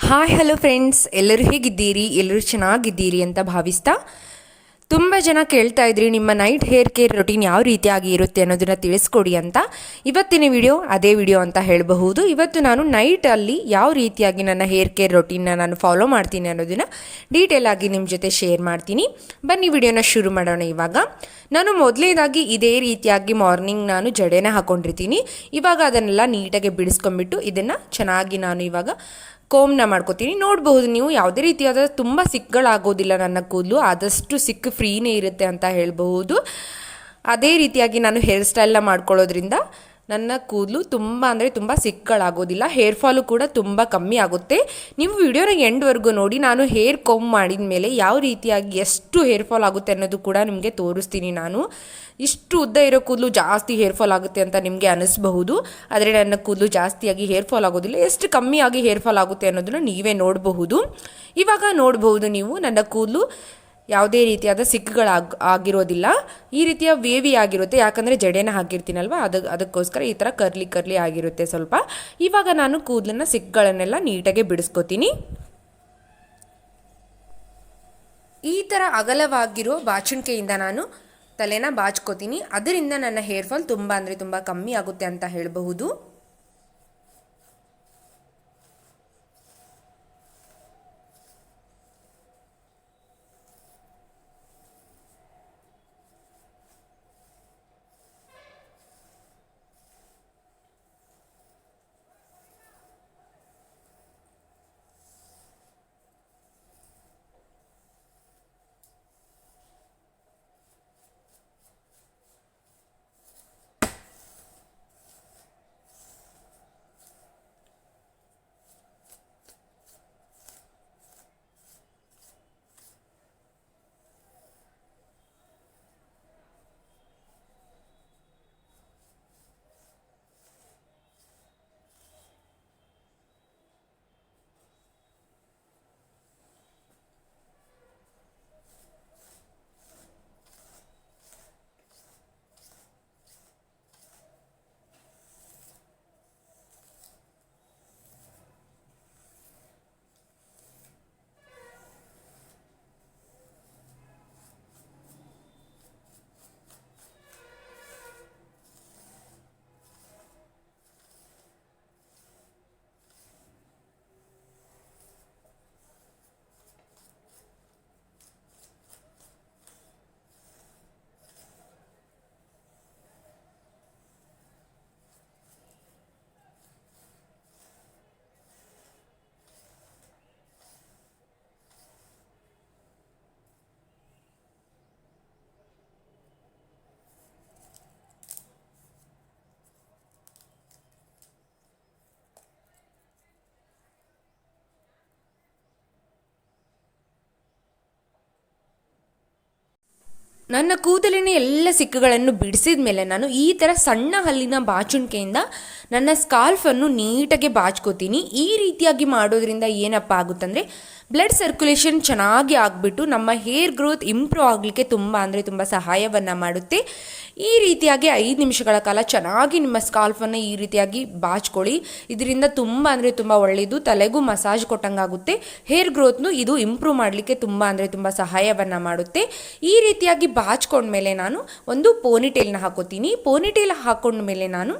Hi hello friends, ಎಲ್ಲರೂ ಹೇಗಿದ್ದೀರಿ? ಎಲ್ಲರೂ ಚೆನ್ನಾಗಿದ್ದೀರಿ ಅಂತ ಭಾವಿಸ್ತಾ, ತುಂಬ ಜನ ಕೇಳ್ತಾ ಇದ್ರಿ ನಿಮ್ಮ ನೈಟ್ ಹೇರ್ ಕೇರ್ ರೊಟೀನ್ ಯಾವ ರೀತಿಯಾಗಿ ಇರುತ್ತೆ ಅನ್ನೋದನ್ನು ತಿಳಿಸ್ಕೊಡಿ ಅಂತ. ಇವತ್ತಿನ ವಿಡಿಯೋ ಅದೇ ವಿಡಿಯೋ ಅಂತ ಹೇಳಬಹುದು. ಇವತ್ತು ನಾನು ನೈಟಲ್ಲಿ ಯಾವ ರೀತಿಯಾಗಿ ನನ್ನ ಹೇರ್ ಕೇರ್ ರೊಟೀನ್ನ ನಾನು ಫಾಲೋ ಮಾಡ್ತೀನಿ ಅನ್ನೋದನ್ನು ಡೀಟೇಲ್ ಆಗಿ ನಿಮ್ಮ ಜೊತೆ ಶೇರ್ ಮಾಡ್ತೀನಿ. ಬನ್ನಿ ವಿಡಿಯೋನ ಶುರು ಮಾಡೋಣ. ಇವಾಗ ನಾನು ಮೊದಲನೇದಾಗಿ ಇದೇ ರೀತಿಯಾಗಿ ಮಾರ್ನಿಂಗ್ ನಾನು ಜಡೆನ ಹಾಕ್ಕೊಂಡಿರ್ತೀನಿ. ಇವಾಗ ಅದನ್ನೆಲ್ಲ ನೀಟಾಗಿ ಬಿಡಿಸ್ಕೊಂಡ್ಬಿಟ್ಟು ಇದನ್ನು ಚೆನ್ನಾಗಿ ನಾನು ಇವಾಗ ಕೋಮ್ನ ಮಾಡ್ಕೋತೀನಿ. ನೋಡಬಹುದು ನೀವು, ಯಾವುದೇ ರೀತಿಯಾದ ತುಂಬ ಸಿಕ್ಗಳಾಗೋದಿಲ್ಲ ನನ್ನ ಕೂದಲು, ಆದಷ್ಟು ಸಿಕ್ ಫ್ರೀನೇ ಇರುತ್ತೆ ಅಂತ ಹೇಳಬಹುದು. ಅದೇ ರೀತಿಯಾಗಿ ನಾನು ಹೇರ್ ಸ್ಟೈಲ್ನ ಮಾಡ್ಕೊಳ್ಳೋದ್ರಿಂದ ನನ್ನ ಕೂದಲು ತುಂಬ ಅಂದರೆ ತುಂಬ ಸಿಕ್ಗಳಾಗೋದಿಲ್ಲ. ಹೇರ್ ಫಾಲು ಕೂಡ ತುಂಬ ಕಮ್ಮಿ ಆಗುತ್ತೆ. ನೀವು ವಿಡಿಯೋನ ಎಂಡ್ವರೆಗೂ ನೋಡಿ. ನಾನು ಹೇರ್ ಕೋಮ್ ಮಾಡಿದ ಮೇಲೆ ಯಾವ ರೀತಿಯಾಗಿ ಎಷ್ಟು ಹೇರ್ ಫಾಲ್ ಆಗುತ್ತೆ ಅನ್ನೋದು ಕೂಡ ನಿಮಗೆ ತೋರಿಸ್ತೀನಿ. ನಾನು ಇಷ್ಟು ಉದ್ದ ಇರೋ ಕೂದಲು ಜಾಸ್ತಿ ಹೇರ್ ಫಾಲ್ ಆಗುತ್ತೆ ಅಂತ ನಿಮಗೆ ಅನಿಸ್ಬಹುದು, ಆದರೆ ನನ್ನ ಕೂದಲು ಜಾಸ್ತಿಯಾಗಿ ಹೇರ್ ಫಾಲ್ ಆಗೋದಿಲ್ಲ. ಎಷ್ಟು ಕಮ್ಮಿಯಾಗಿ ಹೇರ್ ಫಾಲ್ ಆಗುತ್ತೆ ಅನ್ನೋದನ್ನು ನೀವೇ ನೋಡಬಹುದು. ಇವಾಗ ನೋಡಬಹುದು ನೀವು, ನನ್ನ ಕೂದಲು ಯಾವುದೇ ರೀತಿಯಾದ ಆಗಿರೋದಿಲ್ಲ. ಈ ರೀತಿಯ ವೇವಿ ಆಗಿರುತ್ತೆ, ಯಾಕಂದರೆ ಜಡೆನ ಹಾಕಿರ್ತೀನಲ್ವ, ಅದಕ್ಕೋಸ್ಕರ ಈ ಥರ ಕರ್ಲಿ ಆಗಿರುತ್ತೆ ಸ್ವಲ್ಪ. ಇವಾಗ ನಾನು ಕೂದಲನ್ನ ಸಿಕ್ಗಳನ್ನೆಲ್ಲ ನೀಟಾಗಿ ಬಿಡಿಸ್ಕೋತೀನಿ. ಈ ಥರ ಅಗಲವಾಗಿರೋ ಬಾಚಣಿಕೆಯಿಂದ ನಾನು ತಲೆನ ಬಾಚ್ಕೋತೀನಿ. ಅದರಿಂದ ನನ್ನ ಹೇರ್ ಫಾಲ್ ತುಂಬ ಅಂದರೆ ತುಂಬ ಕಮ್ಮಿ ಆಗುತ್ತೆ ಅಂತ ಹೇಳಬಹುದು. ನನ್ನ ಕೂದಲಿನ ಎಲ್ಲ ಸಿಕ್ಕುಗಳನ್ನು ಬಿಡಿಸಿದ ಮೇಲೆ ನಾನು ಈ ಥರ ಸಣ್ಣ ಹಲ್ಲಿನ ಬಾಚುಣಿಕೆಯಿಂದ ನನ್ನ ಸ್ಕಾಲ್ಫನ್ನು ನೀಟಾಗಿ ಬಾಚ್ಕೋತೀನಿ. ಈ ರೀತಿಯಾಗಿ ಮಾಡೋದ್ರಿಂದ ಏನಪ್ಪ ಆಗುತ್ತಂದರೆ ಬ್ಲಡ್ ಸರ್ಕ್ಯುಲೇಷನ್ ಚೆನ್ನಾಗಿ ಆಗಿಬಿಟ್ಟು ನಮ್ಮ ಹೇರ್ ಗ್ರೋತ್ ಇಂಪ್ರೂವ್ ಆಗಲಿಕ್ಕೆ ತುಂಬ ಅಂದರೆ ತುಂಬ ಸಹಾಯವನ್ನು ಮಾಡುತ್ತೆ. ಈ ರೀತಿಯಾಗಿ 5 ನಿಮಿಷಗಳ ಕಾಲ ಚೆನ್ನಾಗಿ ನಿಮ್ಮ ಸ್ಕಾಲ್ಫನ್ನು ಈ ರೀತಿಯಾಗಿ ಬಾಚ್ಕೊಳ್ಳಿ. ಇದರಿಂದ ತುಂಬ ಅಂದರೆ ತುಂಬ ಒಳ್ಳೆಯದು. ತಲೆಗೂ ಮಸಾಜ್ ಕೊಟ್ಟಂಗಾಗುತ್ತೆ. ಹೇರ್ ಗ್ರೋತ್ನು ಇದು ಇಂಪ್ರೂವ್ ಮಾಡಲಿಕ್ಕೆ ತುಂಬ ಅಂದರೆ ತುಂಬ ಸಹಾಯವನ್ನು ಮಾಡುತ್ತೆ. ಈ ರೀತಿಯಾಗಿ ಬಾಚ್ಕೊಂಡ್ಮೇಲೆ ನಾನು ಒಂದು ಪೋನಿಟೇಲ್ನ ಹಾಕೋತೀನಿ. ಪೋನಿಟೇಲ್ ಹಾಕೊಂಡ್ಮೇಲೆ ನಾನು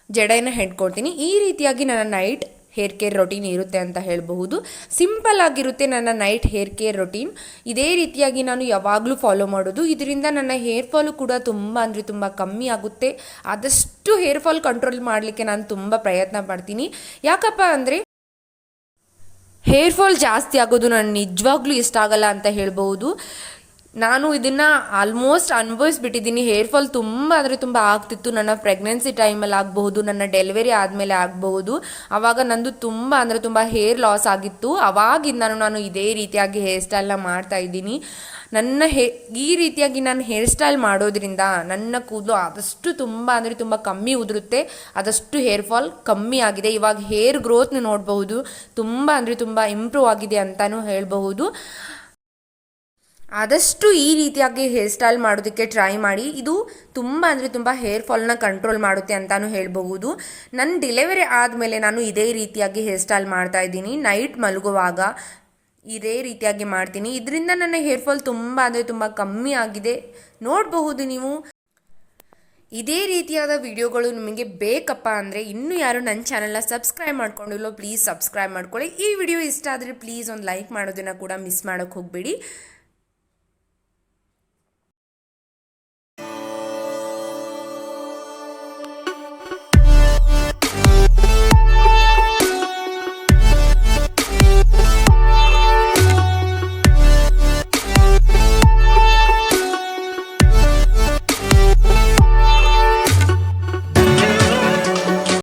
ಜಡೆಯನ್ನು ಹೆಣ್ಕೊಳ್ತೀನಿ. ಈ ರೀತಿಯಾಗಿ ನನ್ನ ನೈಟ್ ಹೇರ್ ಕೇರ್ ರೊಟೀನ್ ಇರುತ್ತೆ ಅಂತ ಹೇಳಬಹುದು. ಸಿಂಪಲ್ ಆಗಿರುತ್ತೆ ನನ್ನ ನೈಟ್ ಹೇರ್ ಕೇರ್ ರೊಟೀನ್. ಇದೇ ರೀತಿಯಾಗಿ ನಾನು ಯಾವಾಗಲೂ ಫಾಲೋ ಮಾಡೋದು. ಇದರಿಂದ ನನ್ನ ಹೇರ್ ಫಾಲು ಕೂಡ ತುಂಬ ಅಂದರೆ ತುಂಬ ಕಮ್ಮಿ ಆಗುತ್ತೆ. ಆದಷ್ಟು ಹೇರ್ ಫಾಲ್ ಕಂಟ್ರೋಲ್ ಮಾಡಲಿಕ್ಕೆ ನಾನು ತುಂಬ ಪ್ರಯತ್ನ ಪಡ್ತೀನಿ. ಯಾಕಪ್ಪ ಅಂದರೆ ಹೇರ್ ಫಾಲ್ ಜಾಸ್ತಿ ಆಗೋದು ನನಗೆ ನಿಜವಾಗ್ಲೂ ಇಷ್ಟ ಆಗಲ್ಲ ಅಂತ ಹೇಳ್ಬೋದು. ನಾನು ಇದನ್ನು ಆಲ್ಮೋಸ್ಟ್ ಅನುಭವಿಸ್ಬಿಟ್ಟಿದ್ದೀನಿ. ಹೇರ್ ಫಾಲ್ ತುಂಬ ಅಂದರೆ ತುಂಬ ಆಗ್ತಿತ್ತು. ನನ್ನ ಪ್ರೆಗ್ನೆನ್ಸಿ ಟೈಮಲ್ಲಿ ಆಗಬಹುದು, ನನ್ನ ಡೆಲಿವರಿ ಆದಮೇಲೆ ಆಗಬಹುದು. ಆವಾಗ ನಂದು ತುಂಬ ಅಂದರೆ ತುಂಬ ಹೇರ್ ಲಾಸ್ ಆಗಿತ್ತು. ಆವಾಗಿಂದ ನಾನು ಇದೇ ರೀತಿಯಾಗಿ ಹೇರ್ ಸ್ಟೈಲ್ನ ಮಾಡ್ತಾ ಇದ್ದೀನಿ. ಈ ರೀತಿಯಾಗಿ ನಾನು ಹೇರ್ ಸ್ಟೈಲ್ ಮಾಡೋದ್ರಿಂದ ನನ್ನ ಕೂದಲು ಆದಷ್ಟು ತುಂಬ ಅಂದರೆ ತುಂಬ ಕಮ್ಮಿ ಉದುರುತ್ತೆ. ಆದಷ್ಟು ಹೇರ್ ಫಾಲ್ ಕಮ್ಮಿ ಆಗಿದೆ. ಇವಾಗ ಹೇರ್ ಗ್ರೋತ್ನ ನೋಡಬಹುದು, ತುಂಬ ಅಂದರೆ ತುಂಬ ಇಂಪ್ರೂವ್ ಆಗಿದೆ ಅಂತಲೂ ಹೇಳಬಹುದು. ಆದಷ್ಟು ಈ ರೀತಿಯಾಗಿ ಹೇರ್ ಸ್ಟೈಲ್ ಮಾಡೋದಕ್ಕೆ ಟ್ರೈ ಮಾಡಿ. ಇದು ತುಂಬ ಅಂದರೆ ತುಂಬ ಹೇರ್ ಫಾಲ್ನ ಕಂಟ್ರೋಲ್ ಮಾಡುತ್ತೆ ಅಂತಲೂ ಹೇಳ್ಬಹುದು. ನನ್ನ ಡೆಲಿವರಿ ಆದಮೇಲೆ ನಾನು ಇದೇ ರೀತಿಯಾಗಿ ಹೇರ್ ಸ್ಟೈಲ್ ಮಾಡ್ತಾ ಇದ್ದೀನಿ. ನೈಟ್ ಮಲಗುವಾಗ ಇದೇ ರೀತಿಯಾಗಿ ಮಾಡ್ತೀನಿ. ಇದರಿಂದ ನನ್ನ ಹೇರ್ ಫಾಲ್ ತುಂಬ ಅಂದರೆ ತುಂಬ ಕಮ್ಮಿ ಆಗಿದೆ, ನೋಡಬಹುದು ನೀವು. ಇದೇ ರೀತಿಯಾದ ವಿಡಿಯೋಗಳು ನಿಮಗೆ ಬೇಕಪ್ಪ ಅಂದರೆ ಇನ್ನೂ ಯಾರು ನನ್ನ ಚಾನಲ್ನ ಸಬ್ಸ್ಕ್ರೈಬ್ ಮಾಡ್ಕೊಂಡಿಲ್ಲೋ ಪ್ಲೀಸ್ ಸಬ್ಸ್ಕ್ರೈಬ್ ಮಾಡ್ಕೊಳ್ಳಿ. ಈ ವಿಡಿಯೋ ಇಷ್ಟ ಆದರೆ ಪ್ಲೀಸ್ ಒಂದು ಲೈಕ್ ಮಾಡೋದನ್ನು ಕೂಡ ಮಿಸ್ ಮಾಡೋಕ್ಕೆ ಹೋಗಬೇಡಿ.